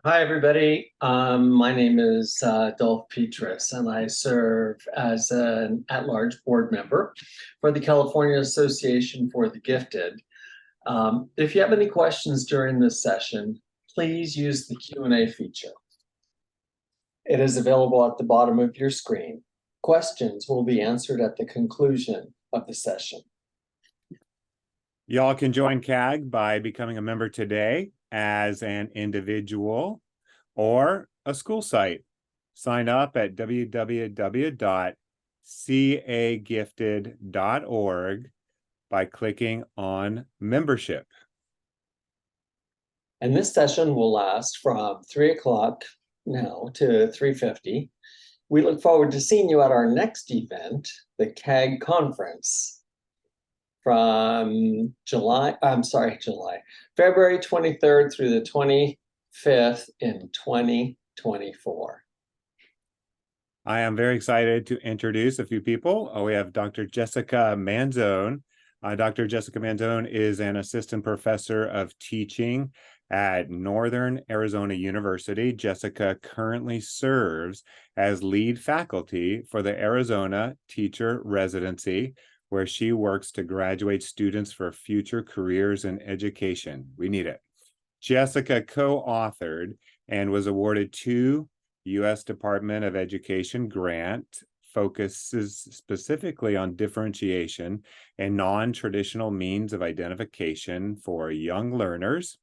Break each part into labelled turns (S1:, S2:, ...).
S1: Hi, everybody. My name is Dolph Petras, and I serve as an at-large board member for the California Association for the Gifted. If you have any questions during this session, please use the Q&A feature. It is available at the bottom of your screen. Questions will be answered at the conclusion of the session.
S2: Y'all can join CAG by becoming a member today as an individual or a school site. Sign up at www.cagifted.org by clicking on membership.
S1: And this session will last from 3 o'clock now to 3:50. We look forward to seeing you at our next event, the CAG conference, from February 23rd through the 25th in 2024.
S2: I am very excited to introduce a few people. We have Dr. Jessica Manzone. Dr. Jessica Manzone is an assistant professor of teaching at Northern Arizona University. Jessica currently serves as lead faculty for the Arizona Teacher Residency, where she works to graduate students for future careers in education. We need it. Jessica co-authored and was awarded 2 U.S. Department of Education grant, focuses specifically on differentiation and non-traditional means of identification for young learners.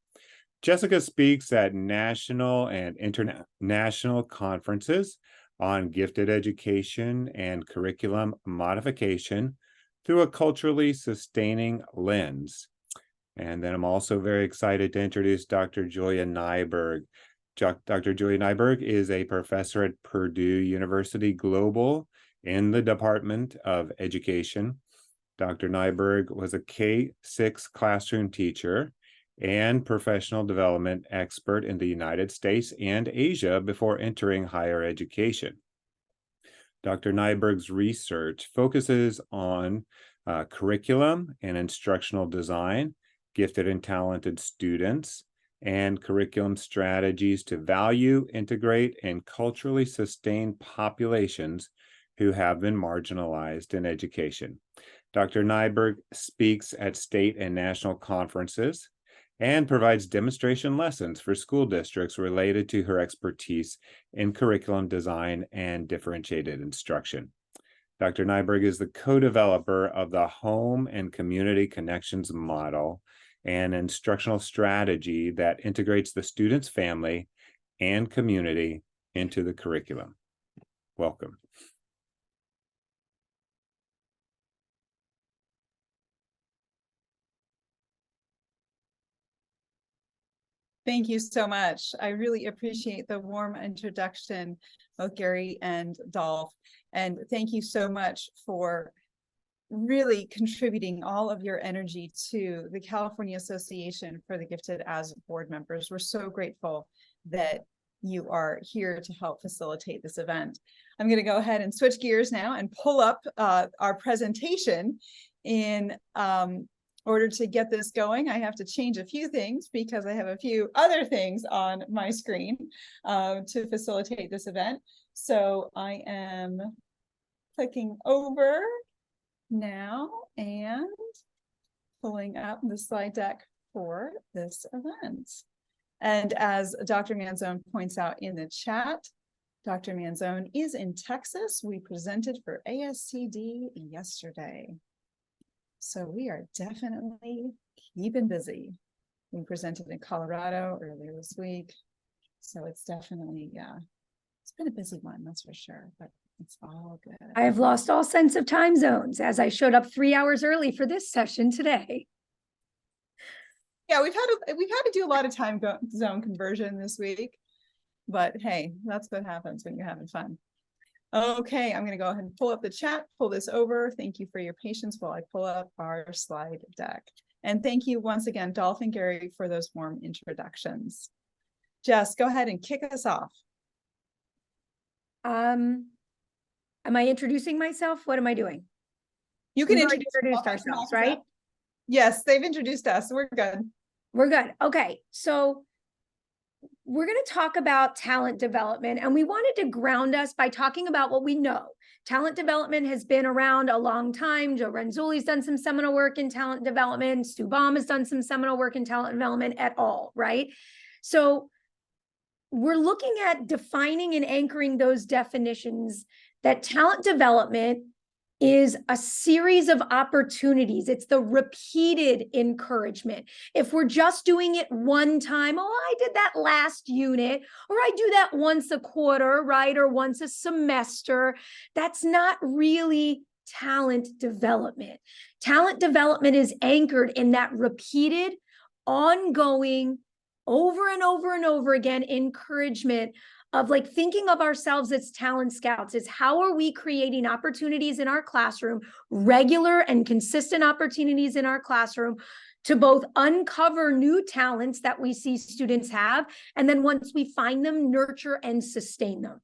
S2: Jessica speaks at national and international conferences on gifted education and curriculum modification through a culturally sustaining lens. And then I'm also very excited to introduce Dr. Julia Nyberg. Dr. Julia Nyberg is a professor at Purdue University Global in the Department of Education. Dr. Nyberg was a K-6 classroom teacher and professional development expert in the United States and Asia before entering higher education. Dr. Nyberg's research focuses on curriculum and instructional design, gifted and talented students, and curriculum strategies to value, integrate, and culturally sustain populations who have been marginalized in education. Dr. Nyberg speaks at state and national conferences and provides demonstration lessons for school districts related to her expertise in curriculum design and differentiated instruction. Dr. Nyberg is the co-developer of the Home and Community Connections model, an instructional strategy that integrates the student's family and community into the curriculum. Welcome.
S3: Thank you so much. I really appreciate the warm introduction, both Gary and Dolph. And thank you so much for really contributing all of your energy to the California Association for the Gifted as board members. We're so grateful that you are here to help facilitate this event. I'm going to go ahead and switch gears now and pull up our presentation. In order to get this going, I have to change a few things because I have a few other things on my screen to facilitate this event. So I am clicking over now and pulling up the slide deck for this event. And as Dr. Manzone points out in the chat, Dr. Manzone is in Texas. We presented for ASCD yesterday. So we are definitely keeping busy. We presented in Colorado earlier this week. So it's definitely, it's been a busy one, that's for sure, but it's all good.
S4: I have lost all sense of time zones as I showed up 3 hours early for this session today.
S3: Yeah, we've had to do a lot of time zone conversion this week, but hey, that's what happens when you're having fun. Okay, I'm going to go ahead and pull up the chat, pull this over. Thank you for your patience while I pull up our slide deck. And thank you once again, Dolph and Gary, for those warm introductions. Jess, go ahead and kick us off.
S4: Am I introducing myself? What am I doing?
S3: You can
S4: We've
S3: introduce
S4: ourselves, right?
S3: Yes, they've introduced us. We're good.
S4: We're good. Okay, so we're going to talk about talent development, and we wanted to ground us by talking about what we know. Talent development has been around a long time. Joe Renzulli's done some seminal work in talent development. Stu Baum has done some seminal work in talent development et al., right? So we're looking at defining and anchoring those definitions that talent development is a series of opportunities. It's the repeated encouragement. If we're just doing it one time, oh, I did that last unit, or I do that once a quarter, right? Or once a semester, that's not really talent development. Talent development is anchored in that repeated, ongoing, over and over and over again encouragement of like thinking of ourselves as talent scouts. Is how are we creating opportunities in our classroom, regular and consistent opportunities in our classroom, to both uncover new talents that we see students have, and then once we find them, nurture and sustain them.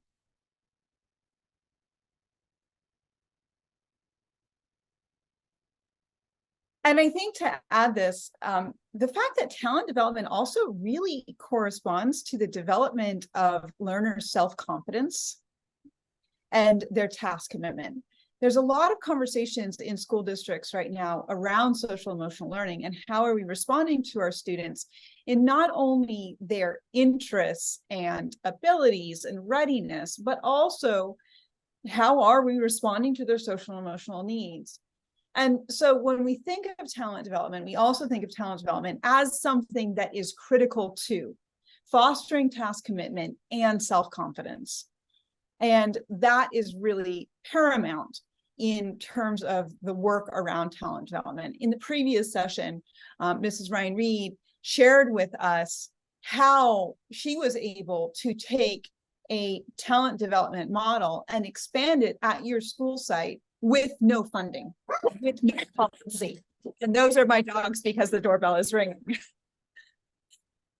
S3: And I think to add this, the fact that talent development also really corresponds to the development of learners' self-confidence and their task commitment. There's a lot of conversations in school districts right now around social emotional learning and how are we responding to our students in not only their interests and abilities and readiness, but also how are we responding to their social emotional needs. And so when we think of talent development, we also think of talent development as something that is critical to fostering task commitment and self-confidence. And that is really paramount in terms of the work around talent development. In the previous session, Mrs. Ryan Reed shared with us how she was able to take a talent development model and expand it at your school site with no funding, with no policy. And those are my dogs because the doorbell is ringing.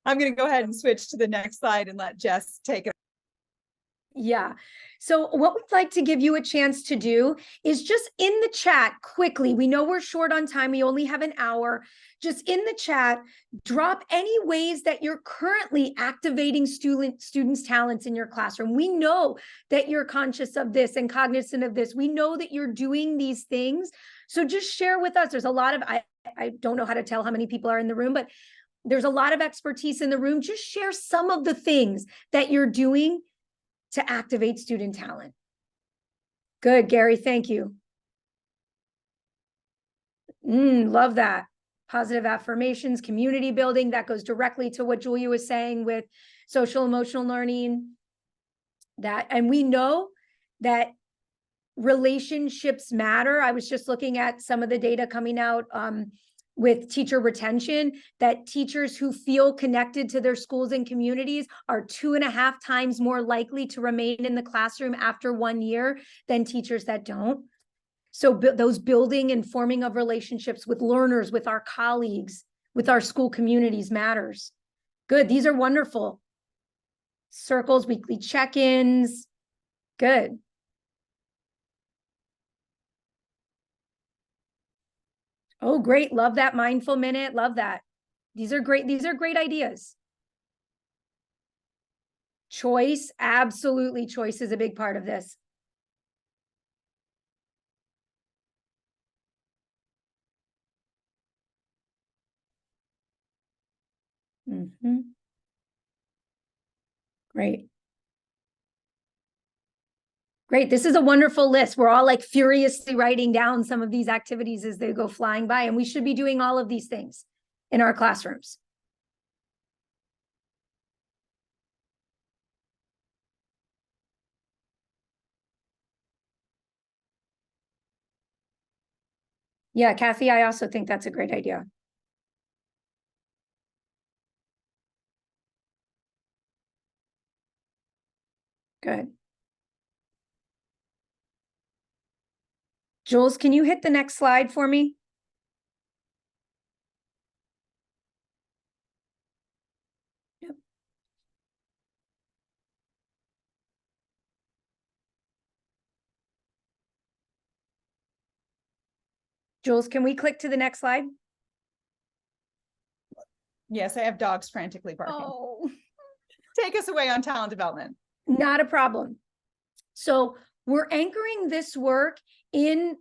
S3: I'm going to go ahead and switch to the next slide and let Jess take it.
S4: Yeah. So what we'd like to give you a chance to do is just in the chat quickly. We know we're short on time. We only have an hour. Just in the chat, drop any ways that you're currently activating students' talents in your classroom. We know that you're conscious of this and cognizant of this. We know that you're doing these things. So just share with us. There's a lot of, I don't know how to tell how many people are in the room, but there's a lot of expertise in the room. Just share some of the things that you're doing to activate student talent. Good, Gary, thank you. Love that. Positive affirmations, community building, that goes directly to what Julia was saying with social emotional learning. And we know that relationships matter. I was just looking at some of the data coming out with teacher retention, that teachers who feel connected to their schools and communities are 2.5 times more likely to remain in the classroom after 1 year than teachers that don't. So those building and forming of relationships with learners, with our colleagues, with our school communities matters. Good, these are wonderful. Circles, weekly check-ins, good. Oh, great. Love that mindful minute. Love that. These are great. These are great ideas. Choice. Absolutely. Choice is a big part of this. Great. Great. This is a wonderful list. We're all like furiously writing down some of these activities as they go flying by, and we should be doing all of these things in our classrooms. Yeah, Kathy, I also think that's a great idea. Good. Jules, can you hit the next slide for me? Yep. Jules, can we click to the next slide?
S3: Yes, I have dogs frantically barking.
S4: Oh.
S3: take us away on talent development.
S4: Not a problem. So we're anchoring this work in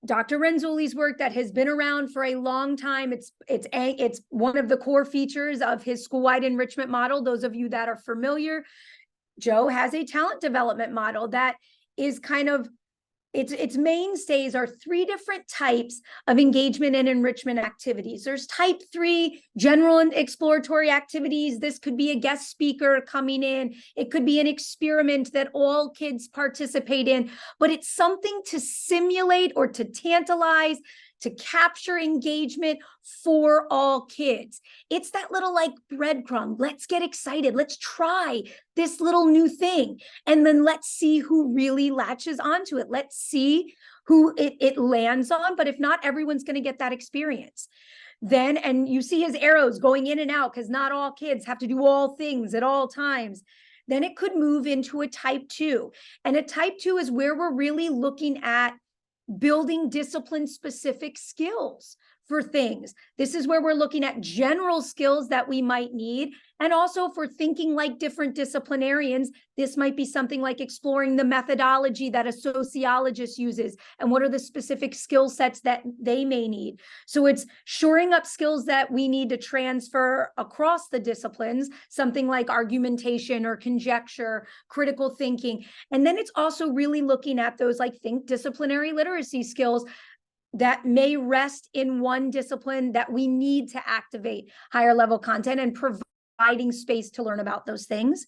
S4: Dr. Renzulli's work that has been around for a long time. It's one of the core features of his school-wide enrichment model. Those of you that are familiar, Joe has a talent development model that is kind of, its mainstays are 3 different types of engagement and enrichment activities. There's type 3 general and exploratory activities. This could be a guest speaker coming in. It could be an experiment that all kids participate in, but it's something to simulate or to tantalize, to capture engagement for all kids. It's that little like breadcrumb. Let's get excited. Let's try this little new thing. And then let's see who really latches onto it. Let's see who it lands on. But if not, everyone's going to get that experience. Then, and you see his arrows going in and out because not all kids have to do all things at all times. Then it could move into a type 2. And a type 2 is where we're really looking at building discipline-specific skills for things. This is where we're looking at general skills that we might need. And also, if we're thinking like different disciplinarians, this might be something like exploring the methodology that a sociologist uses and what are the specific skill sets that they may need. So it's shoring up skills that we need to transfer across the disciplines, something like argumentation or conjecture, critical thinking. And then it's also really looking at those like disciplinary literacy skills that may rest in one discipline that we need to activate higher level content and providing space to learn about those things.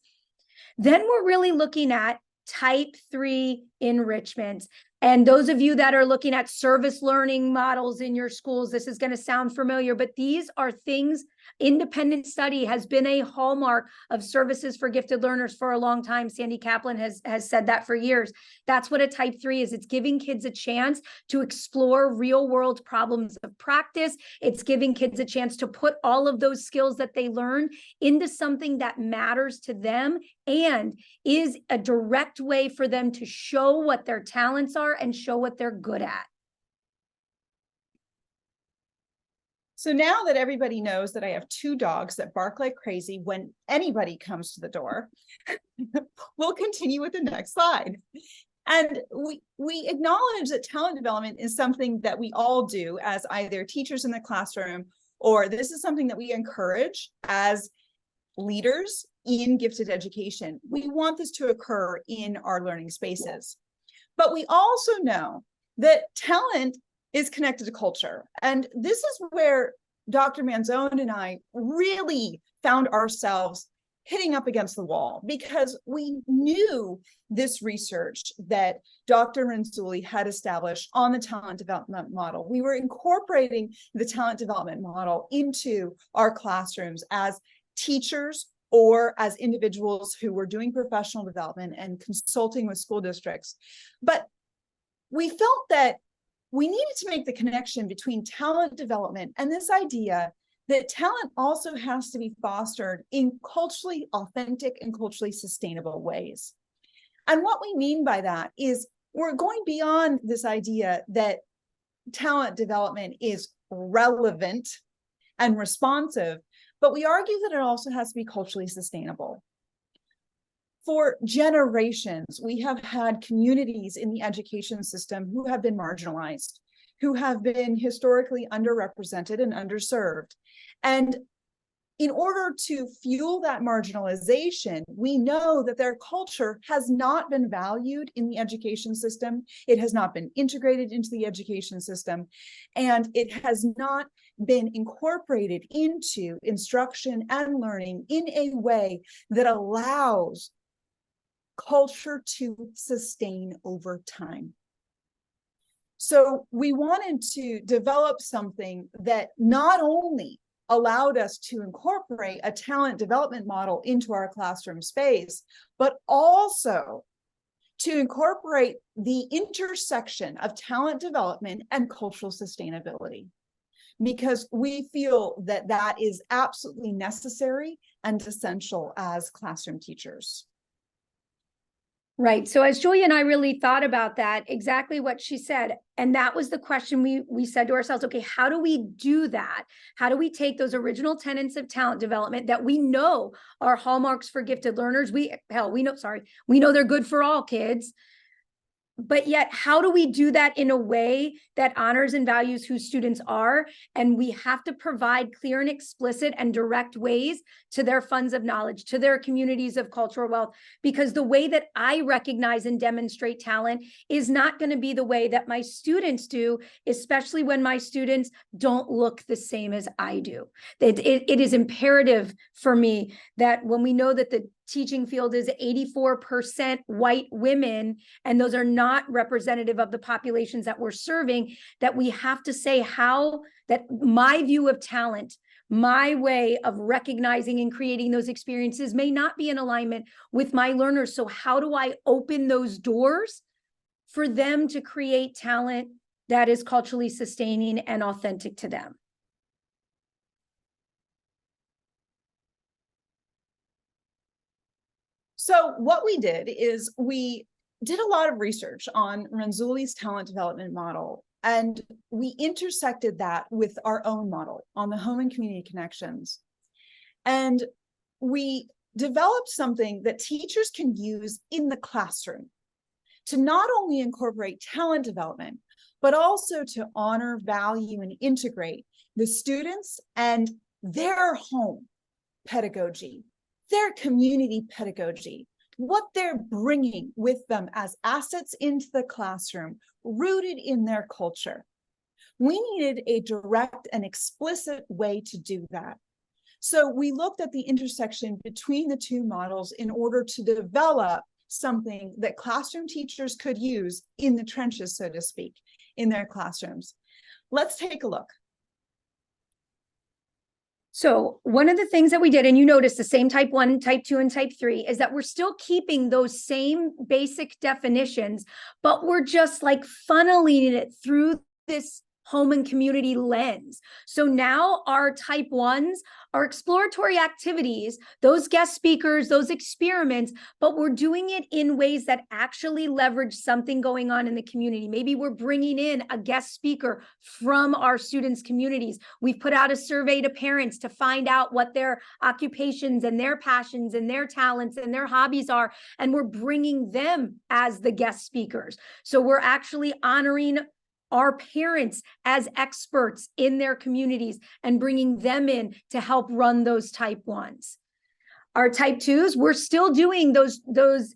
S4: Then we're really looking at type 3 enrichment. And those of you that are looking at service learning models in your schools, this is going to sound familiar, but these are things, independent study has been a hallmark of services for gifted learners for a long time. Sandy Kaplan has said that for years. That's what a type 3 is. It's giving kids a chance to explore real world problems of practice. It's giving kids a chance to put all of those skills that they learn into something that matters to them and is a direct way for them to show what their talents are and show what they're good at.
S3: So now that everybody knows that I have 2 dogs that bark like crazy when anybody comes to the door, we'll continue with the next slide. And we acknowledge that talent development is something that we all do as either teachers in the classroom, or this is something that we encourage as leaders in gifted education. We want this to occur in our learning spaces. But we also know that talent is connected to culture. And this is where Dr. Manzone and I really found ourselves hitting up against the wall, because we knew this research that Dr. Renzulli had established on the talent development model. We were incorporating the talent development model into our classrooms as teachers or as individuals who were doing professional development and consulting with school districts. But we felt that we needed to make the connection between talent development and this idea that talent also has to be fostered in culturally authentic and culturally sustainable ways. And what we mean by that is we're going beyond this idea that talent development is relevant and responsive, but we argue that it also has to be culturally sustainable. For generations, we have had communities in the education system who have been marginalized, who have been historically underrepresented and underserved. And in order to fuel that marginalization, we know that their culture has not been valued in the education system. It has not been integrated into the education system, and it has not been incorporated into instruction and learning in a way that allows culture to sustain over time. So we wanted to develop something that not only allowed us to incorporate a talent development model into our classroom space, but also to incorporate the intersection of talent development and cultural sustainability, because we feel that that is absolutely necessary and essential as classroom teachers.
S4: Right. So as Julia and I really thought about that, exactly what she said, and that was the question we said to ourselves, okay, how do we do that? How do we take those original tenets of talent development that we know are hallmarks for gifted learners? We know they're good for all kids. But yet, how do we do that in a way that honors and values who students are? And we have to provide clear and explicit and direct ways to their funds of knowledge, to their communities of cultural wealth, because the way that I recognize and demonstrate talent is not going to be the way that my students do, especially when my students don't look the same as I do. It is imperative for me that when we know that the teaching field is 84% white women, and those are not representative of the populations that we're serving, that we have to say how that my view of talent, my way of recognizing and creating those experiences may not be in alignment with my learners. So how do I open those doors for them to create talent that is culturally sustaining and authentic to them?
S3: So what we did is we did a lot of research on Manzone's talent development model, and we intersected that with our own model on the home and community connections. And we developed something that teachers can use in the classroom to not only incorporate talent development, but also to honor, value, and integrate the students and their home pedagogy, their community pedagogy, what they're bringing with them as assets into the classroom, rooted in their culture. We needed a direct and explicit way to do that. So we looked at the intersection between the two models in order to develop something that classroom teachers could use in the trenches, so to speak, in their classrooms. Let's take a look.
S4: So one of the things that we did, and you notice the same type 1, type 2, and type 3, is that we're still keeping those same basic definitions, but we're just like funneling it through this home and community lens. So now our type 1s are exploratory activities, those guest speakers, those experiments, but we're doing it in ways that actually leverage something going on in the community. Maybe we're bringing in a guest speaker from our students' communities. We've put out a survey to parents to find out what their occupations and their passions and their talents and their hobbies are, and we're bringing them as the guest speakers. So we're actually honoring our parents as experts in their communities and bringing them in to help run those type 1s. Our type 2s, we're still doing those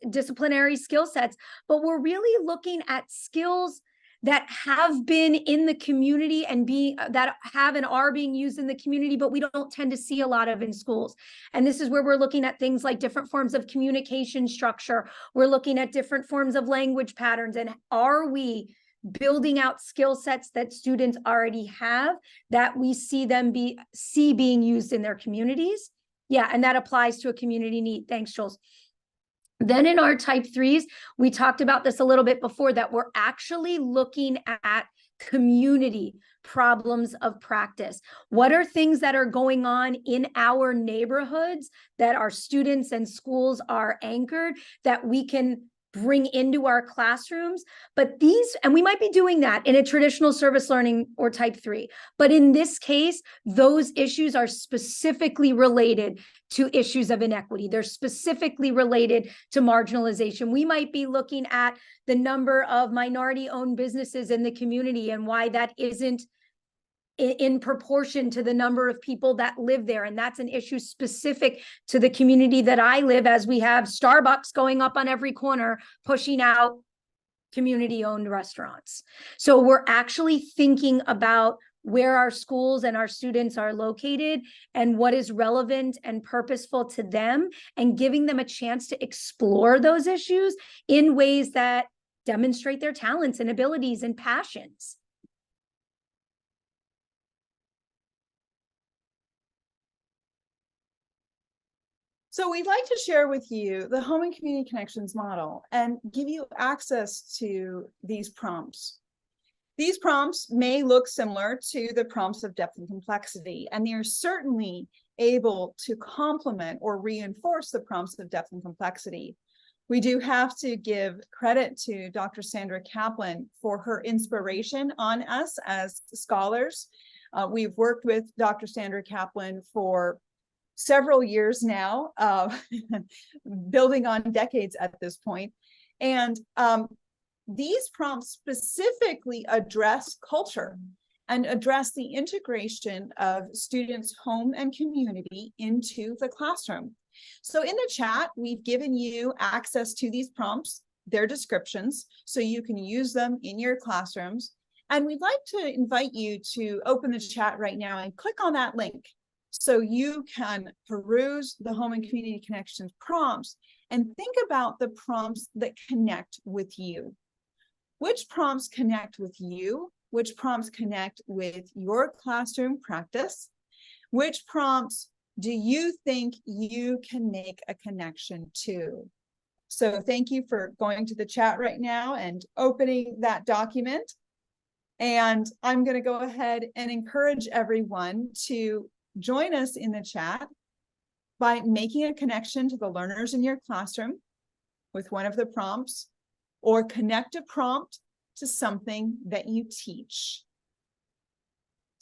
S4: disciplinary skill sets, but we're really looking at skills that have been in the community and that have and are being used in the community, but we don't tend to see a lot of in schools. And this is where we're looking at things like different forms of communication structure. We're looking at different forms of language patterns, and are we building out skill sets that students already have that we see being used in their communities? Yeah, and that applies to a community need. Thanks, Jules. Then in our type 3s, we talked about this a little bit before, that we're actually looking at community problems of practice. What are things that are going on in our neighborhoods that our students and schools are anchored that we can bring into our classrooms? But and we might be doing that in a traditional service learning or type 3, but in this case, those issues are specifically related to issues of inequity. They're specifically related to marginalization. We might be looking at the number of minority-owned businesses in the community and why that isn't in proportion to the number of people that live there. And that's an issue specific to the community that I live, as we have Starbucks going up on every corner, pushing out community-owned restaurants. So we're actually thinking about where our schools and our students are located and what is relevant and purposeful to them, and giving them a chance to explore those issues in ways that demonstrate their talents and abilities and passions.
S3: So we'd like to share with you the Home and Community Connections model and give you access to these prompts. These prompts may look similar to the prompts of depth and complexity, and they're certainly able to complement or reinforce the prompts of depth and complexity. We do have to give credit to Dr. Sandra Kaplan for her inspiration on us as scholars. We've worked with Dr. Sandra Kaplan for several years now, building on decades at this point. And these prompts specifically address culture and address the integration of students' home and community into the classroom. So in the chat, we've given you access to these prompts, their descriptions, so you can use them in your classrooms. And we'd like to invite you to open the chat right now and click on that link so you can peruse the home and community connections prompts and think about the prompts that connect with you. Which prompts connect with you? Which prompts connect with your classroom practice? Which prompts do you think you can make a connection to? So thank you for going to the chat right now and opening that document. And I'm going to go ahead and encourage everyone to join us in the chat by making a connection to the learners in your classroom with one of the prompts, or connect a prompt to something that you teach.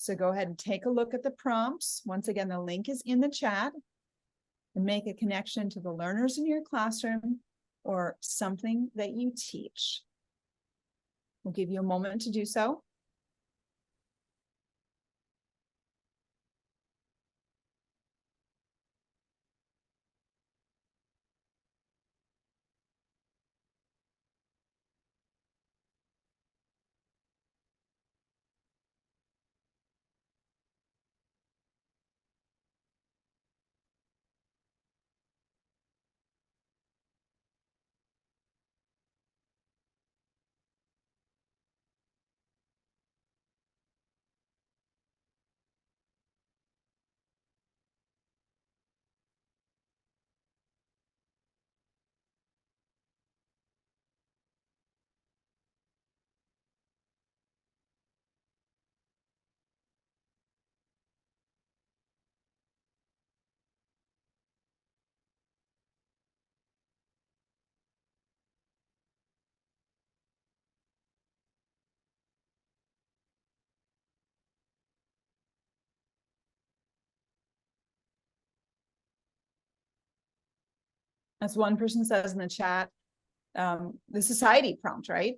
S3: So go ahead and take a look at the prompts. Once again, the link is in the chat, and make a connection to the learners in your classroom or something that you teach. We'll give you a moment to do so. As one person says in the chat, the society prompt, right?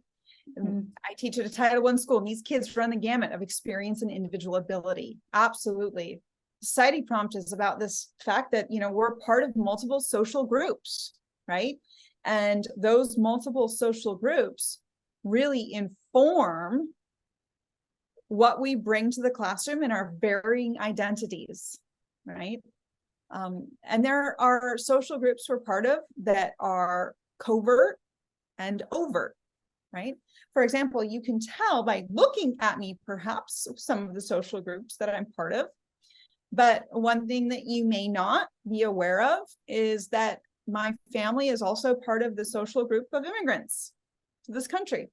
S3: I teach at a Title I school, and these kids run the gamut of experience and individual ability. Absolutely. Society prompt is about this fact that, we're part of multiple social groups, right? And those multiple social groups really inform what we bring to the classroom in our varying identities, right? And there are social groups we're part of that are covert and overt, right? For example, you can tell by looking at me, perhaps, some of the social groups that I'm part of. But one thing that you may not be aware of is that my family is also part of the social group of immigrants to this country.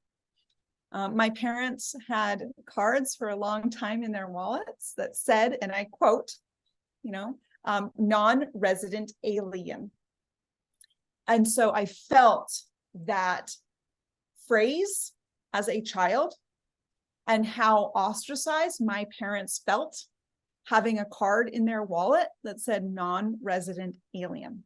S3: My parents had cards for a long time in their wallets that said, and I quote, non-resident alien. And so I felt that phrase as a child, and how ostracized my parents felt having a card in their wallet that said non-resident alien,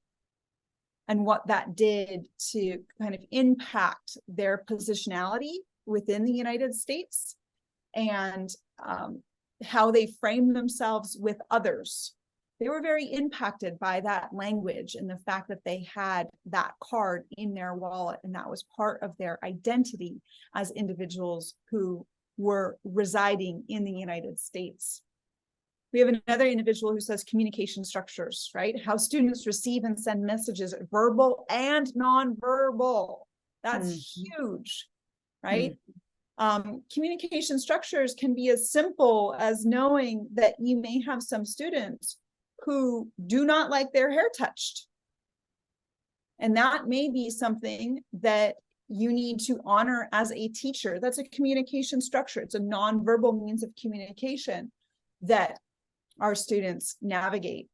S3: and what that did to kind of impact their positionality within the United States, and how they framed themselves with others. They were very impacted by that language and the fact that they had that card in their wallet, and that was part of their identity as individuals who were residing in the United States. We have another individual who says communication structures, right? How students receive and send messages, verbal and nonverbal. That's huge, right? Communication structures can be as simple as knowing that you may have some students who do not like their hair touched. And that may be something that you need to honor as a teacher. That's a communication structure. It's a nonverbal means of communication that our students navigate.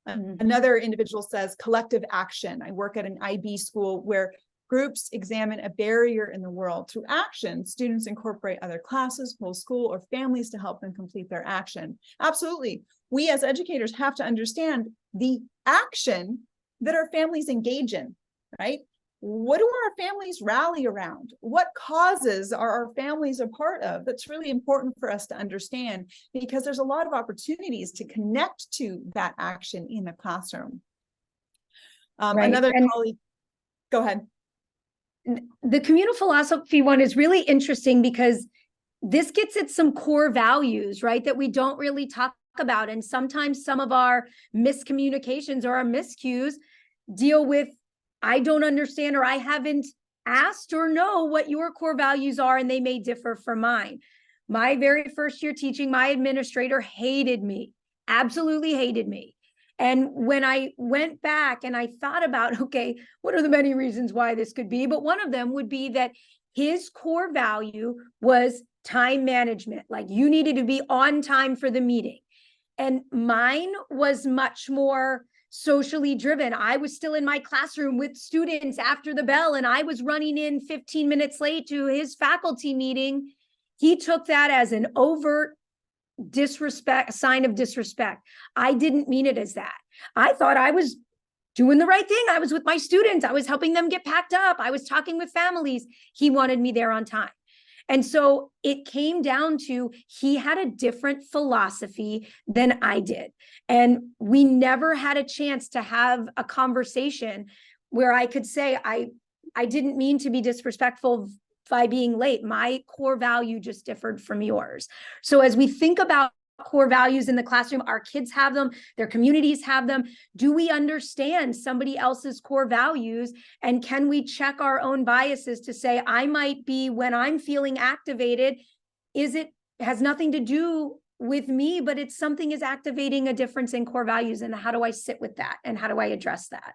S3: Another individual says collective action. I work at an IB school where groups examine a barrier in the world. Through action, students incorporate other classes, whole school, or families to help them complete their action. Absolutely. We as educators have to understand the action that our families engage in, right? What do our families rally around? What causes are our families a part of? That's really important for us to understand, because there's a lot of opportunities to connect to that action in the classroom.
S4: Right.
S3: Another colleague, go ahead.
S4: The communal philosophy one is really interesting because this gets at some core values, right, that we don't really talk about. And sometimes some of our miscommunications or our miscues deal with, I don't understand, or I haven't asked or know what your core values are, and they may differ from mine. My very first year teaching, my administrator hated me, absolutely hated me. And when I went back and I thought about, okay, what are the many reasons why this could be? But one of them would be that his core value was time management. Like, you needed to be on time for the meeting. And mine was much more socially driven. I was still in my classroom with students after the bell, and I was running in 15 minutes late to his faculty meeting. He took that as an overt disrespect, sign of disrespect. I didn't mean it as that. I thought I was doing the right thing. I was with my students. I was helping them get packed up. I was talking with families. He wanted me there on time. And so it came down to, he had a different philosophy than I did. And we never had a chance to have a conversation where I could say, I didn't mean to be disrespectful by being late. My core value just differed from yours. So as we think about core values in the classroom, our kids have them, their communities have them. Do we understand somebody else's core values? And can we check our own biases to say, I might be, when I'm feeling activated, has nothing to do with me, but it's something is activating a difference in core values. And how do I sit with that? And how do I address that?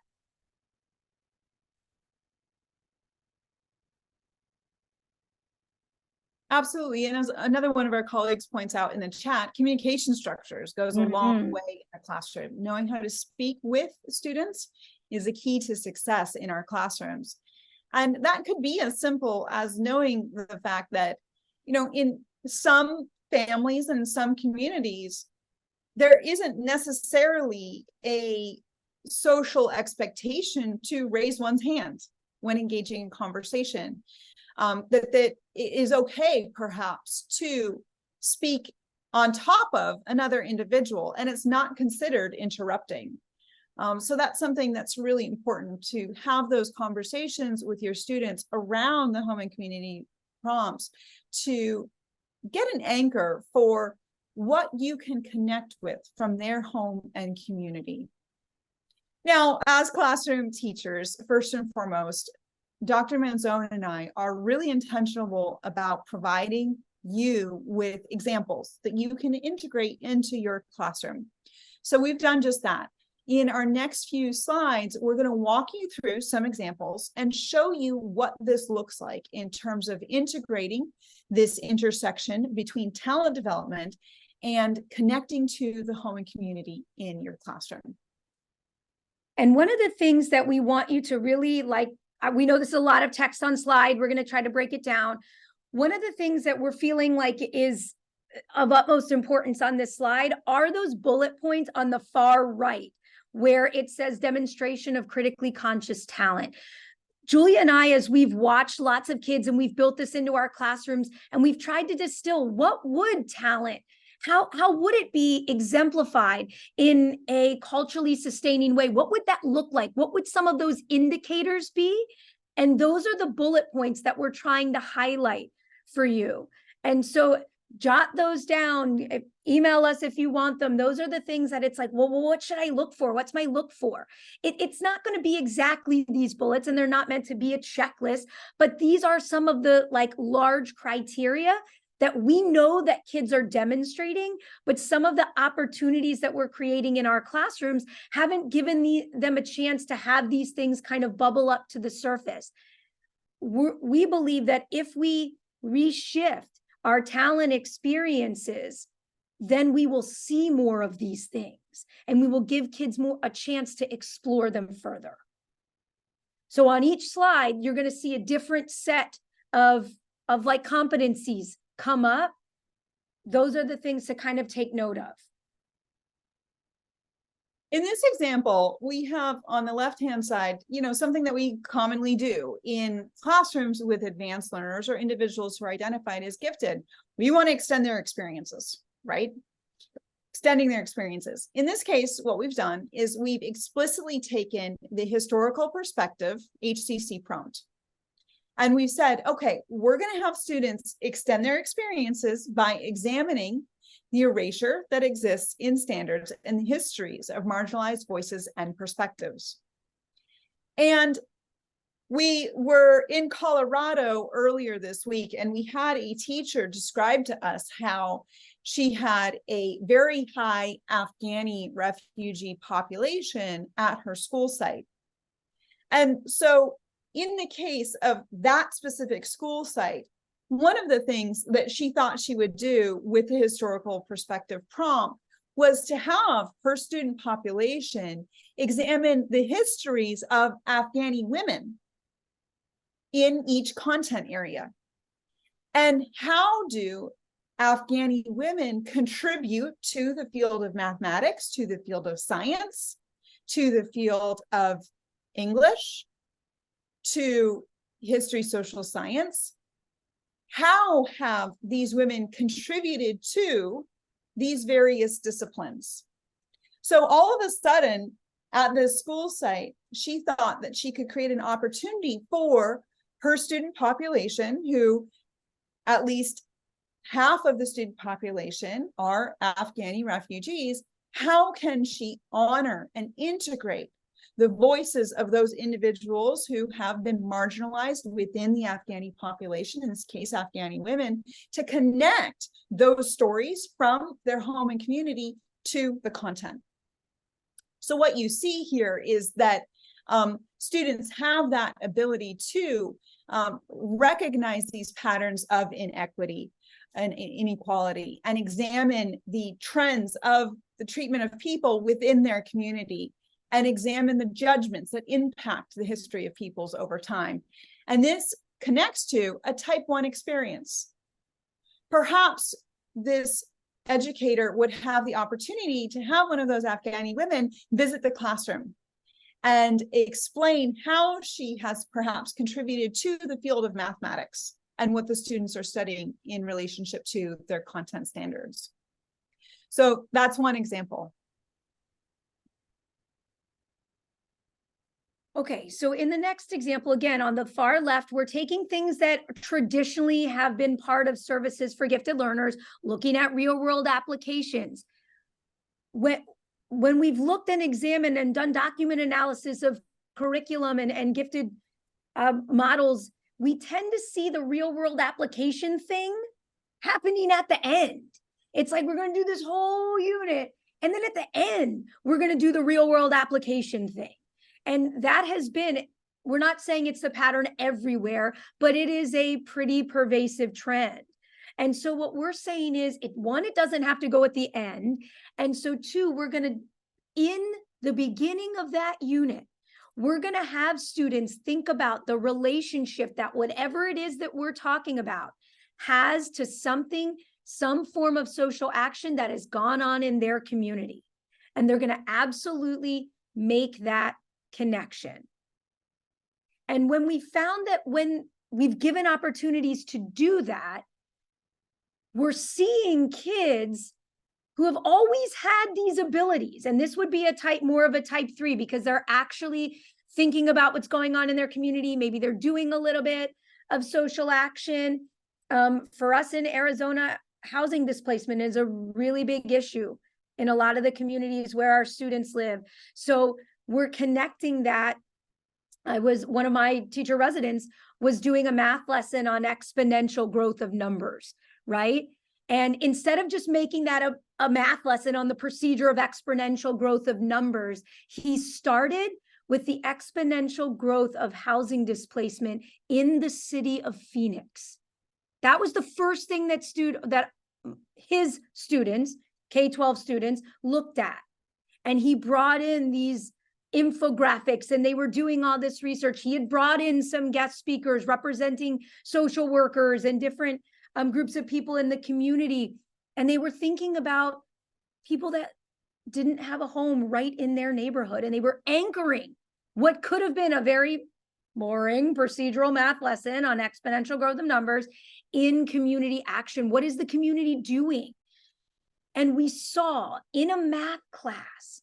S3: Absolutely. And as another one of our colleagues points out in the chat, communication structures goes a long way in a classroom. Knowing how to speak with students is a key to success in our classrooms. And that could be as simple as knowing the fact that, you know, in some families and some communities, there isn't necessarily a social expectation to raise one's hand when engaging in conversation. That it is okay, perhaps, to speak on top of another individual, and it's not considered interrupting. So that's something that's really important, to have those conversations with your students around the home and community prompts, to get an anchor for what you can connect with from their home and community. Now, as classroom teachers, first and foremost, Dr. Manzone and I are really intentional about providing you with examples that you can integrate into your classroom. So we've done just that. In our next few slides, we're going to walk you through some examples and show you what this looks like in terms of integrating this intersection between talent development and connecting to the home and community in your classroom.
S4: And one of the things that we want you to really we know this is a lot of text on slide. We're going to try to break it down. One of the things that we're feeling like is of utmost importance on this slide are those bullet points on the far right, where it says demonstration of critically conscious talent. Julia and I, as we've watched lots of kids and we've built this into our classrooms, and we've tried to distill what would talent, how would it be exemplified in a culturally sustaining way? What would that look like? What would some of those indicators be? And those are the bullet points that we're trying to highlight for you. And so jot those down, email us if you want them. Those are the things that it's like, well, what should I look for? What's my look for? It's not going to be exactly these bullets, and they're not meant to be a checklist, but these are some of the large criteria that we know that kids are demonstrating, but some of the opportunities that we're creating in our classrooms haven't given them a chance to have these things kind of bubble up to the surface. We believe that if we reshift our talent experiences, then we will see more of these things. things, and we will give kids a chance to explore them further. So on each slide, you're going to see a different set of like competencies come up. Those are the things to kind of take note of.
S3: In this example, we have on the left-hand side, something that we commonly do in classrooms with advanced learners or individuals who are identified as gifted. We want to extend their experiences, right? Extending their experiences. In this case, what we've done is we've explicitly taken the historical perspective HCC prompt. And we've said, okay, we're going to have students extend their experiences by examining the erasure that exists in standards and the histories of marginalized voices and perspectives. And we were in Colorado earlier this week, and we had a teacher describe to us how she had a very high Afghani refugee population at her school site. And so in the case of that specific school site, one of the things that she thought she would do with the historical perspective prompt was to have her student population examine the histories of Afghani women in each content area. And how do Afghani women contribute to the field of mathematics, to the field of science, to the field of English, to history, social science? How have these women contributed to these various disciplines? So all of a sudden, at this school site, she thought that she could create an opportunity for her student population, who at least half of the student population are Afghani refugees. How can she honor and integrate the voices of those individuals who have been marginalized within the Afghani population, in this case, Afghani women, to connect those stories from their home and community to the content? So what you see here is that students have that ability to recognize these patterns of inequity and inequality and examine the trends of the treatment of people within their community and examine the judgments that impact the history of peoples over time. And this connects to a type 1 experience. Perhaps this educator would have the opportunity to have one of those Afghani women visit the classroom and explain how she has perhaps contributed to the field of mathematics and what the students are studying in relationship to their content standards. So that's one example.
S4: Okay, so in the next example, again, on the far left, we're taking things that traditionally have been part of services for gifted learners, looking at real world applications. When we've looked and examined and done document analysis of curriculum and gifted models, we tend to see the real world application thing happening at the end. It's like we're going to do this whole unit, and then at the end, we're going to do the real world application thing. And that has been, we're not saying it's the pattern everywhere, but it is a pretty pervasive trend. And so what we're saying is, it doesn't have to go at the end. And so two, we're going to, in the beginning of that unit, we're going to have students think about the relationship that whatever it is that we're talking about has to something, some form of social action that has gone on in their community. And they're going to absolutely make that connection. And when we found that when we've given opportunities to do that, we're seeing kids who have always had these abilities, and this would be more of a type 3, because they're actually thinking about what's going on in their community. Maybe they're doing a little bit of social action. For us in Arizona, housing displacement is a really big issue in a lot of the communities where our students live. So we're connecting that. One of my teacher residents was doing a math lesson on exponential growth of numbers, right? And instead of just making that a math lesson on the procedure of exponential growth of numbers, he started with the exponential growth of housing displacement in the city of Phoenix. That was the first thing that his students, K-12 students, looked at. And he brought in these infographics and they were doing all this research. He had brought in some guest speakers representing social workers and different groups of people in the community. And they were thinking about people that didn't have a home right in their neighborhood. And they were anchoring what could have been a very boring procedural math lesson on exponential growth of numbers in community action. What is the community doing? And we saw in a math class,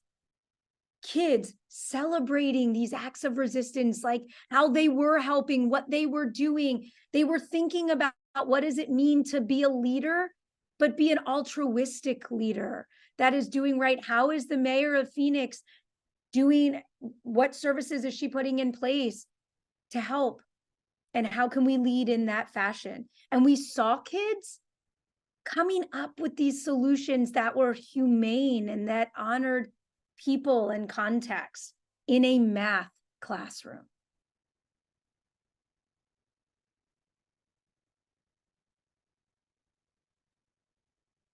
S4: kids celebrating these acts of resistance, like how they were helping, what they were doing. They were thinking about what does it mean to be a leader, but be an altruistic leader that is doing right. How is the mayor of Phoenix doing? What services is she putting in place to help? And how can we lead in that fashion? And we saw kids coming up with these solutions that were humane and that honored people and context in a math classroom.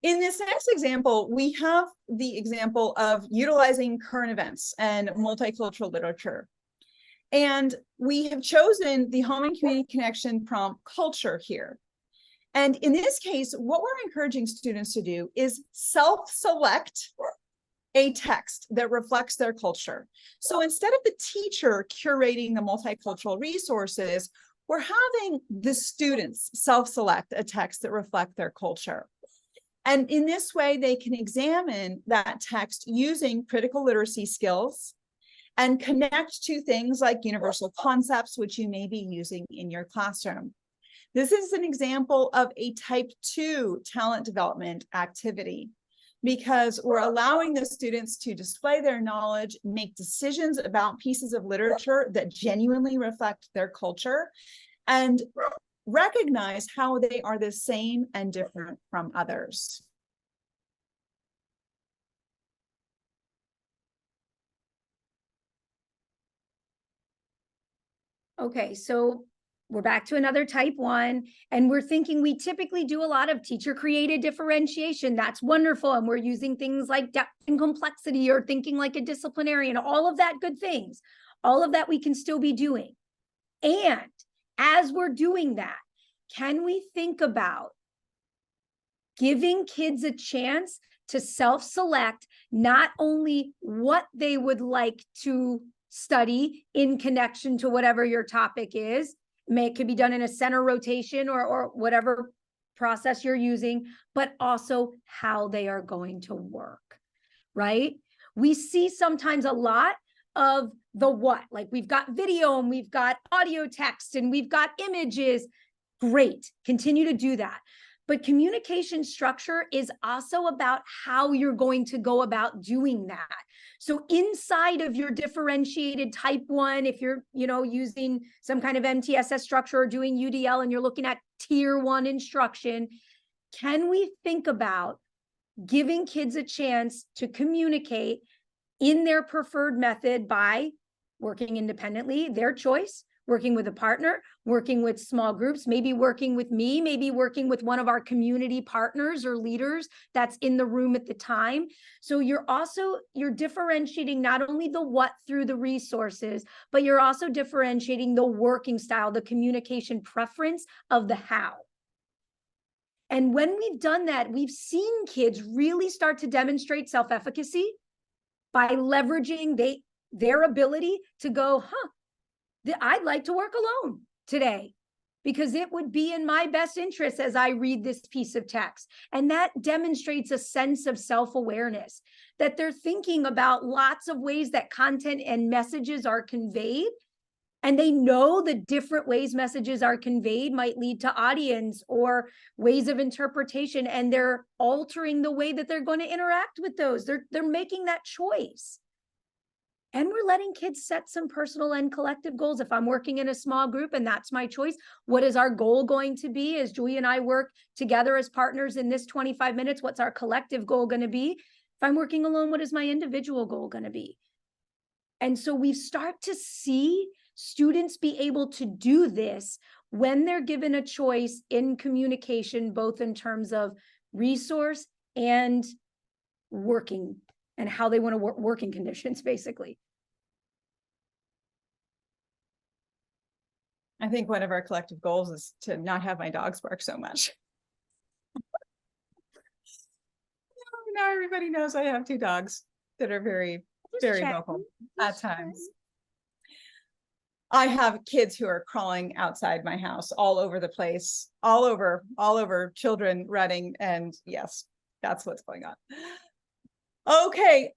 S3: In this next example, we have the example of utilizing current events and multicultural literature. And we have chosen the home and community connection prompt culture here. And in this case, what we're encouraging students to do is self-select a text that reflects their culture. So instead of the teacher curating the multicultural resources, we're having the students self-select a text that reflects their culture. And in this way, they can examine that text using critical literacy skills and connect to things like universal concepts, which you may be using in your classroom. This is an example of a type 2 talent development activity, because we're allowing the students to display their knowledge, make decisions about pieces of literature that genuinely reflect their culture, and recognize how they are the same and different from others.
S4: Okay, so we're back to another type 1, and we're thinking we typically do a lot of teacher created differentiation. That's wonderful. And we're using things like depth and complexity or thinking like a disciplinarian, all of that good things, all of that we can still be doing. And as we're doing that, can we think about giving kids a chance to self-select not only what they would like to study in connection to whatever your topic is, it could be done in a center rotation or whatever process you're using, but also how they are going to work, right? We see sometimes a lot of the what, like we've got video and we've got audio text and we've got images. Great, continue to do that. But communication structure is also about how you're going to go about doing that. So inside of your differentiated type 1, if you're, using some kind of MTSS structure or doing UDL and you're looking at tier 1 instruction, can we think about giving kids a chance to communicate in their preferred method by working independently, their choice, working with a partner, working with small groups, maybe working with me, maybe working with one of our community partners or leaders that's in the room at the time. So you're differentiating not only the what through the resources, but you're also differentiating the working style, the communication preference of the how. And when we've done that, we've seen kids really start to demonstrate self-efficacy by leveraging their ability to go, I'd like to work alone today because it would be in my best interest as I read this piece of text. And that demonstrates a sense of self-awareness, that they're thinking about lots of ways that content and messages are conveyed. And they know the different ways messages are conveyed might lead to audience or ways of interpretation. And they're altering the way that they're going to interact with those. They're making that choice. And we're letting kids set some personal and collective goals. If I'm working in a small group and that's my choice, what is our goal going to be? As Julie and I work together as partners in this 25 minutes, what's our collective goal going to be? If I'm working alone, what is my individual goal going to be? And so we start to see students be able to do this when they're given a choice in communication, both in terms of resource and working and how they want to work working conditions, basically.
S3: I think one of our collective goals is to not have my dogs bark so much. Now everybody knows I have 2 dogs that are very vocal at times. I have kids who are crawling outside my house all over the place, all over children running, and yes, that's what's going on. Okay.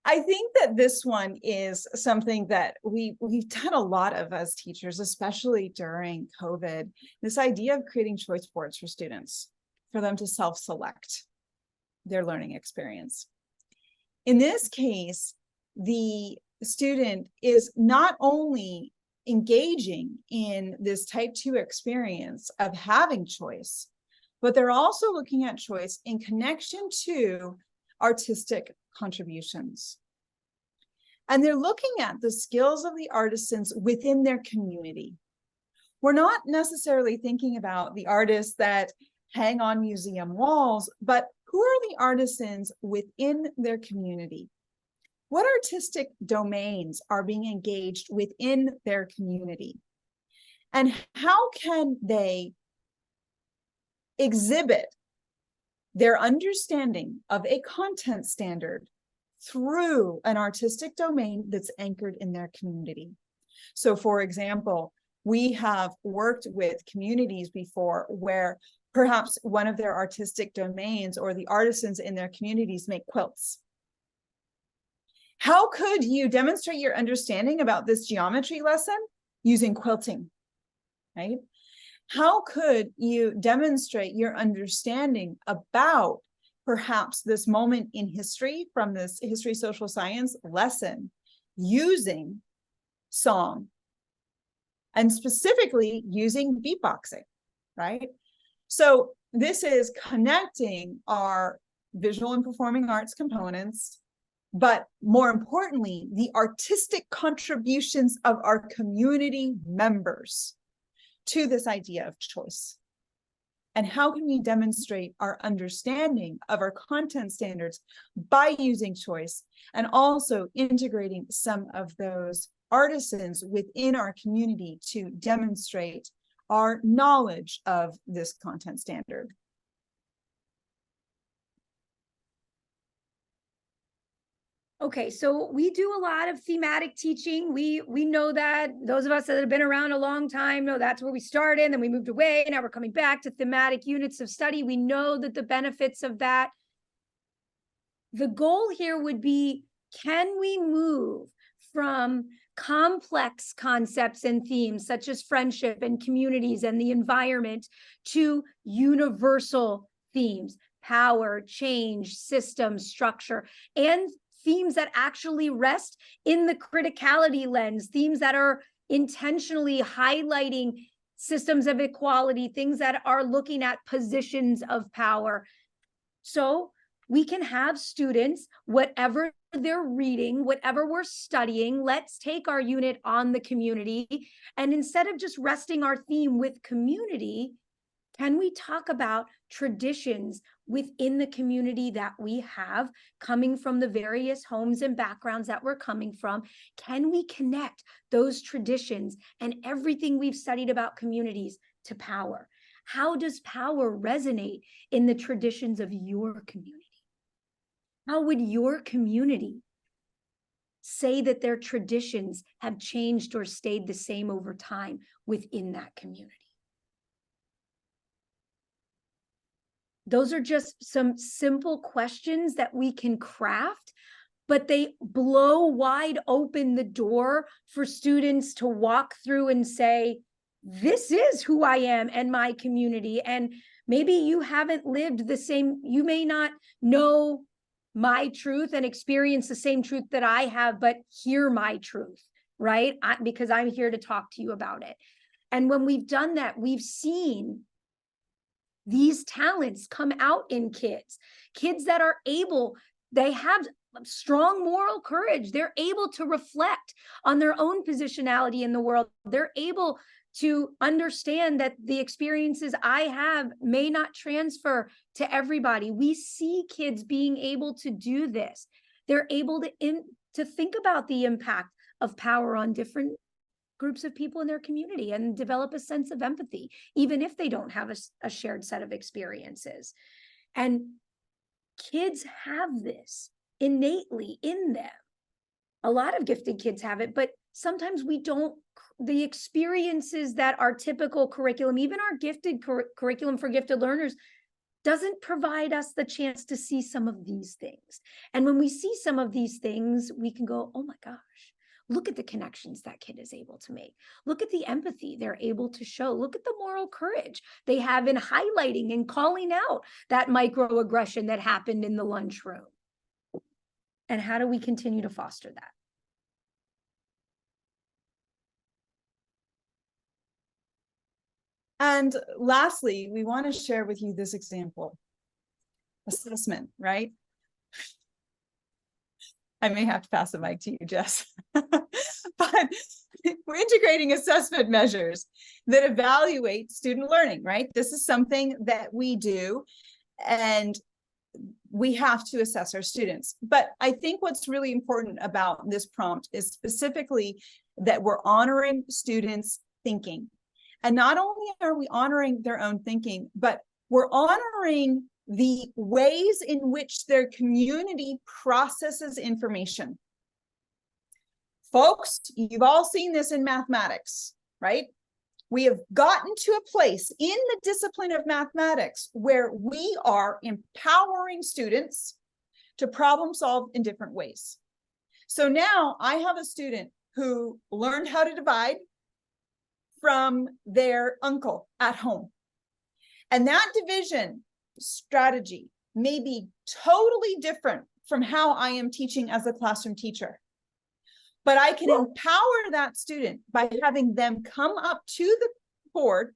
S3: I think that this one is something that we've done a lot of as teachers, especially during COVID, this idea of creating choice boards for students, for them to self-select their learning experience. In this case, the student is not only engaging in this type 2 experience of having choice, but they're also looking at choice in connection to artistic contributions. And they're looking at the skills of the artisans within their community. We're not necessarily thinking about the artists that hang on museum walls, but who are the artisans within their community? What artistic domains are being engaged within their community? And how can they exhibit their understanding of a content standard through an artistic domain that's anchored in their community? So, for example, we have worked with communities before where perhaps one of their artistic domains or the artisans in their communities make quilts. How could you demonstrate your understanding about this geometry lesson? Using quilting, right? How could you demonstrate your understanding about perhaps this moment in history from this history social science lesson using song and specifically using beatboxing, right? So this is connecting our visual and performing arts components, but more importantly, the artistic contributions of our community members to this idea of choice. And how can we demonstrate our understanding of our content standards by using choice and also integrating some of those artisans within our community to demonstrate our knowledge of this content standard?
S4: Okay, so we do a lot of thematic teaching. We know that those of us that have been around a long time know that's where we started, and then we moved away, and now we're coming back to thematic units of study. We know that the benefits of that. The goal here would be, can we move from complex concepts and themes such as friendship and communities and the environment to universal themes, power, change, system, structure, and themes that actually rest in the criticality lens, themes that are intentionally highlighting systems of equality, things that are looking at positions of power. So we can have students, whatever they're reading, whatever we're studying, let's take our unit on the community. And instead of just resting our theme with community, can we talk about traditions within the community that we have, coming from the various homes and backgrounds that we're coming from? Can we connect those traditions and everything we've studied about communities to power? How does power resonate in the traditions of your community? How would your community say that their traditions have changed or stayed the same over time within that community? Those are just some simple questions that we can craft, but they blow wide open the door for students to walk through and say, this is who I am and my community. And maybe you haven't lived the same, you may not know my truth and experience the same truth that I have, but hear my truth, right? Because I'm here to talk to you about it. And when we've done that, we've seen these talents come out in kids that are able, they have strong moral courage. They're able to reflect on their own positionality in the world. They're able to understand that the experiences I have may not transfer to everybody. We see kids being able to do this. They're able to think about the impact of power on different groups of people in their community and develop a sense of empathy, even if they don't have a shared set of experiences. And kids have this innately in them. A lot of gifted kids have it, but sometimes we don't. The experiences that our typical curriculum, even our gifted curriculum for gifted learners, doesn't provide us the chance to see some of these things. And when we see some of these things, we can go, oh my gosh, look at the connections that kid is able to make. Look at the empathy they're able to show. Look at the moral courage they have in highlighting and calling out that microaggression that happened in the lunchroom. And how do we continue to foster that?
S3: And lastly, we want to share with you this example. Assessment, right? I may have to pass the mic to you, Jess. But we're integrating assessment measures that evaluate student learning, right? This is something that we do, and we have to assess our students. But I think what's really important about this prompt is specifically that we're honoring students' thinking. And not only are we honoring their own thinking, but we're honoring the ways in which their community processes information. Folks, you've all seen this in mathematics, right? We have gotten to a place in the discipline of mathematics where we are empowering students to problem solve in different ways. So now I have a student who learned how to divide from their uncle at home. And that division strategy may be totally different from how I am teaching as a classroom teacher. But I can empower that student by having them come up to the board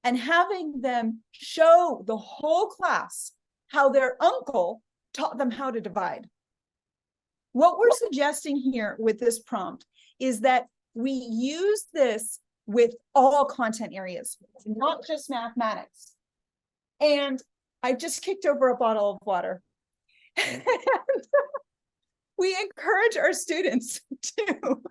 S3: and having them show the whole class how their uncle taught them how to divide. What we're suggesting here with this prompt is that we use this with all content areas, not just mathematics. And I just kicked over a bottle of water. We encourage our students to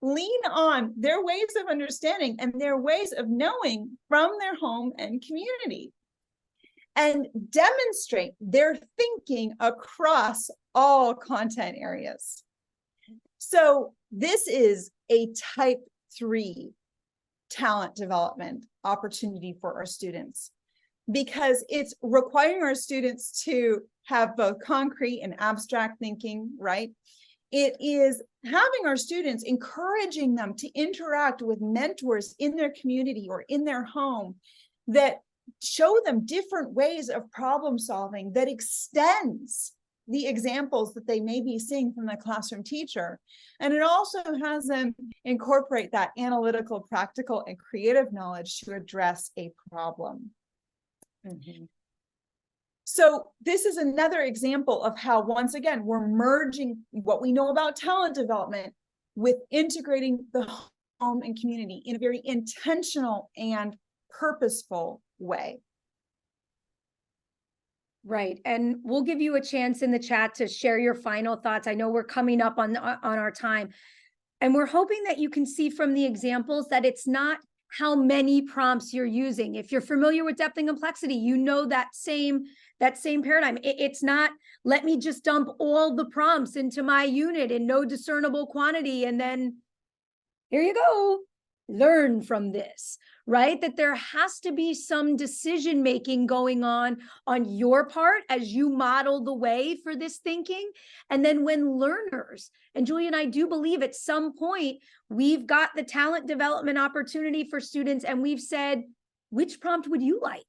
S3: lean on their ways of understanding and their ways of knowing from their home and community, and demonstrate their thinking across all content areas. So this is a type 3 talent development opportunity for our students, because it's requiring our students to have both concrete and abstract thinking, right? It is having our students, encouraging them to interact with mentors in their community or in their home that show them different ways of problem solving that extends the examples that they may be seeing from the classroom teacher. And it also has them incorporate that analytical, practical, and creative knowledge to address a problem. Mm-hmm. So this is another example of how, once again, we're merging what we know about talent development with integrating the home and community in a very intentional and purposeful way.
S4: Right. And we'll give you a chance in the chat to share your final thoughts. I know we're coming up on our time, and we're hoping that you can see from the examples that it's not how many prompts you're using. If you're familiar with depth and complexity, you know that same paradigm. It's not, let me just dump all the prompts into my unit in no discernible quantity, and then here you go, learn from this, right? That there has to be some decision making going on your part as you model the way for this thinking. And then when learners, and Julie and I do believe at some point we've got the talent development opportunity for students, and we've said, which prompt would you like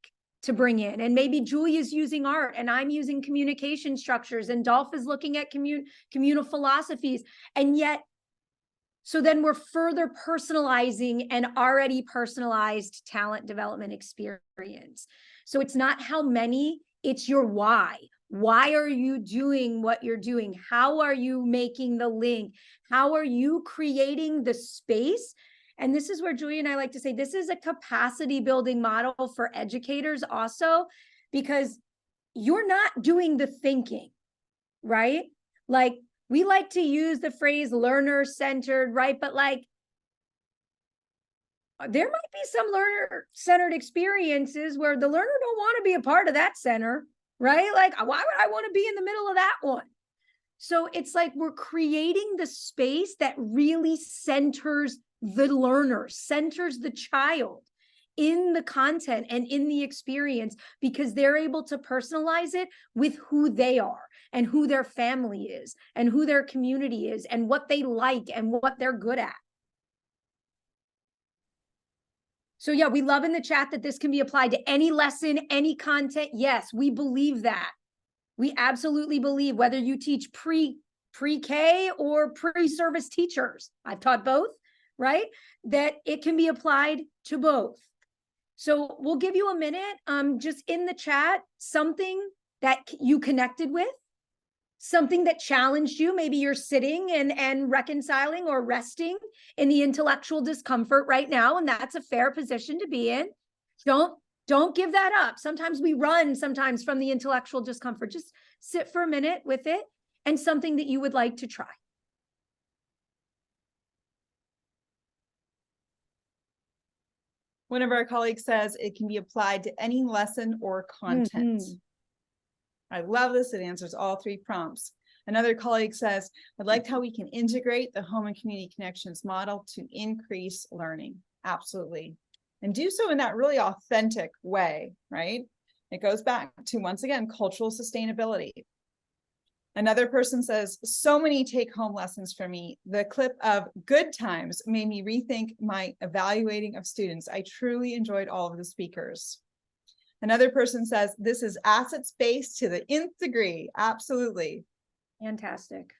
S4: to bring in? And maybe Julie is using art and I'm using communication structures, and Dolph is looking at communal philosophies. And yet, so then we're further personalizing an already personalized talent development experience. So it's not how many, it's your why. Why are you doing what you're doing? How are you making the link? How are you creating the space And this is where Julie and I like to say, this is a capacity building model for educators also, because you're not doing the thinking, right? Like, we like to use the phrase learner centered, right? But like, there might be some learner centered experiences where the learner don't want to be a part of that center, right? Like, why would I want to be in the middle of that one? So it's like we're creating the space that really centers the learner, centers the child in the content and in the experience, because they're able to personalize it with who they are and who their family is and who their community is and what they like and what they're good at. So yeah, we love in the chat that this can be applied to any lesson, any content. Yes, we believe that. We absolutely believe, whether you teach pre-K or pre-service teachers, I've taught both, right? That it can be applied to both. So we'll give you a minute, just in the chat, something that you connected with, something that challenged you. Maybe you're sitting and reconciling or resting in the intellectual discomfort right now, and that's a fair position to be in. Don't give that up. Sometimes we run from the intellectual discomfort. Just sit for a minute with it, and something that you would like to try.
S3: One of our colleagues says it can be applied to any lesson or content. I love this. It answers all 3 prompts. Another colleague says, I liked how we can integrate the home and community connections model to increase learning. Absolutely. And do so in that really authentic way, right? It goes back to, once again, cultural sustainability. Another person says, so many take-home lessons for me. The clip of good times made me rethink my evaluating of students. I truly enjoyed all of the speakers. Another person says, this is assets-based to the nth degree. Absolutely.
S4: Fantastic.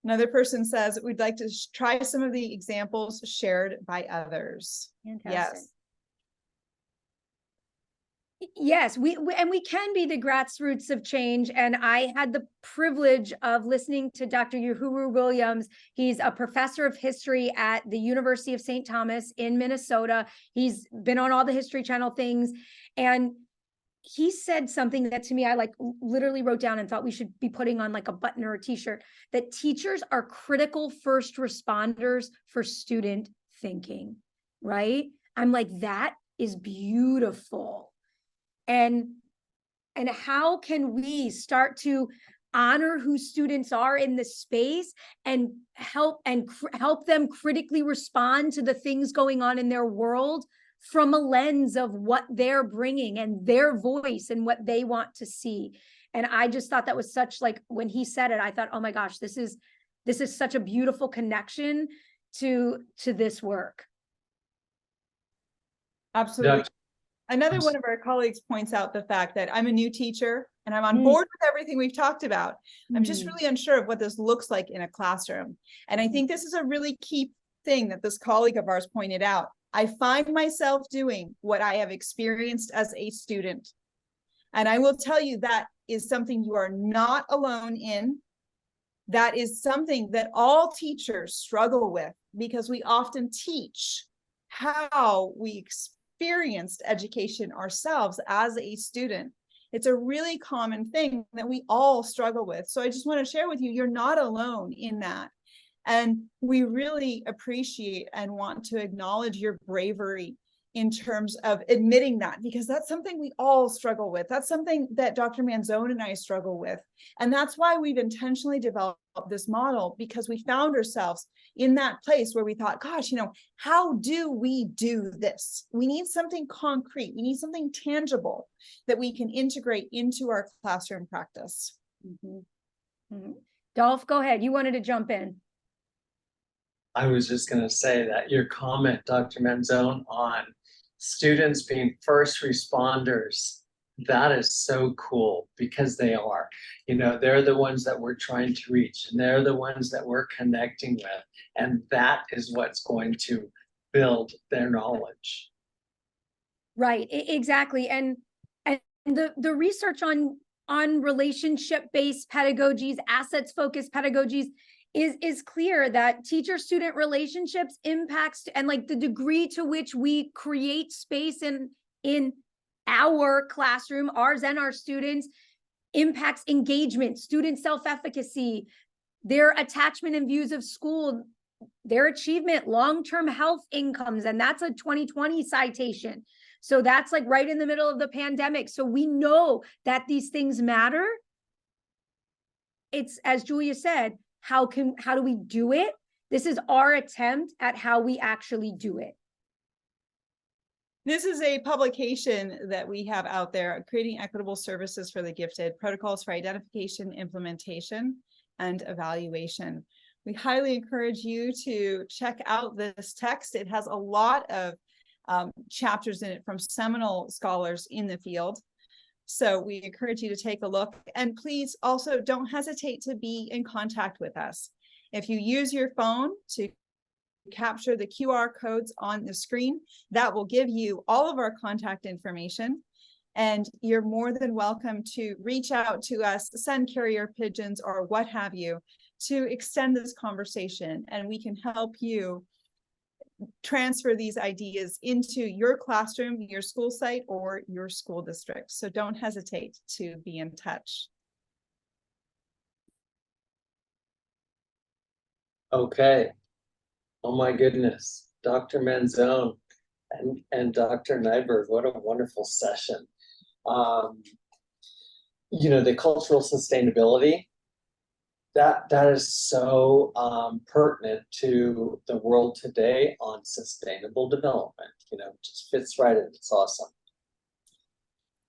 S3: Another person says, we'd like to try some of the examples shared by others.
S4: Fantastic.
S3: Yes.
S4: Yes, we can be the grassroots of change. And I had the privilege of listening to Dr. Uhuru Williams. He's a professor of history at the University of St. Thomas in Minnesota. He's been on all the History Channel things. And he said something that to me, I like literally wrote down and thought we should be putting on like a button or a t-shirt, that teachers are critical first responders for student thinking, right? I'm like, that is beautiful. And how can we start to honor who students are in the space and help them critically respond to the things going on in their world from a lens of what they're bringing and their voice and what they want to see. And I just thought that was such, like, when he said it, I thought, oh my gosh, this is such a beautiful connection to this work.
S3: Absolutely. Another one of our colleagues points out the fact that I'm a new teacher and I'm on board with everything we've talked about. I'm just really unsure of what this looks like in a classroom. And I think this is a really key thing that this colleague of ours pointed out. I find myself doing what I have experienced as a student. And I will tell you, that is something you are not alone in. That is something that all teachers struggle with, because we often teach how we experienced education ourselves as a student. It's a really common thing that we all struggle with. So I just want to share with you, you're not alone in that. And we really appreciate and want to acknowledge your bravery in terms of admitting that, because that's something we all struggle with. That's something that Dr. Manzone and I struggle with. And that's why we've intentionally developed this model, because we found ourselves in that place where we thought, gosh, how do we do this? We need something concrete. We need something tangible that we can integrate into our classroom practice.
S4: Dolph, go ahead. You wanted to jump in.
S1: I was just going to say that your comment, Dr. Manzone, on students being first responders, that is so cool, because they are. They're the ones that we're trying to reach, and they're the ones that we're connecting with, and that is what's going to build their knowledge.
S4: Right, exactly. And the research on relationship-based pedagogies, assets-focused pedagogies, is clear that teacher-student relationships impacts and like the degree to which we create space in our classroom, ours and our students, impacts engagement, student self-efficacy, their attachment and views of school, their achievement, long-term health incomes, and that's a 2020 citation. So that's like right in the middle of the pandemic. So we know that these things matter. It's, as Julia said, how do we do it? This is our attempt at how we actually do it.
S3: This is a publication that we have out there, Creating Equitable Services for the Gifted, Protocols for Identification, Implementation, and Evaluation. We highly encourage you to check out this text. It has a lot of chapters in it from seminal scholars in the field. So we encourage you to take a look, and please also don't hesitate to be in contact with us. If you use your phone to capture the QR codes on the screen, that will give you all of our contact information. And you're more than welcome to reach out to us, send carrier pigeons or what have you, to extend this conversation, and we can help you transfer these ideas into your classroom, your school site, or your school district. So don't hesitate to be in touch.
S1: Okay. Oh my goodness, Dr. Manzone and Dr. Nyberg, what a wonderful session. You know, the cultural sustainability, that is so pertinent to the world today on sustainable development. You know, just fits right in. It's awesome.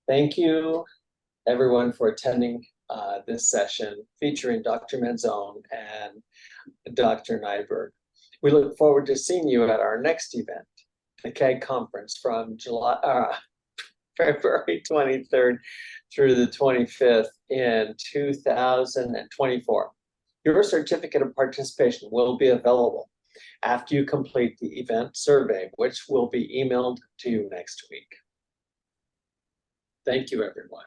S1: Thank you, everyone, for attending this session featuring Dr. Manzone and Dr. Nyberg. We look forward to seeing you at our next event, the CAG conference from February 23rd through the 25th in 2024. Your certificate of participation will be available after you complete the event survey, which will be emailed to you next week. Thank you, everyone.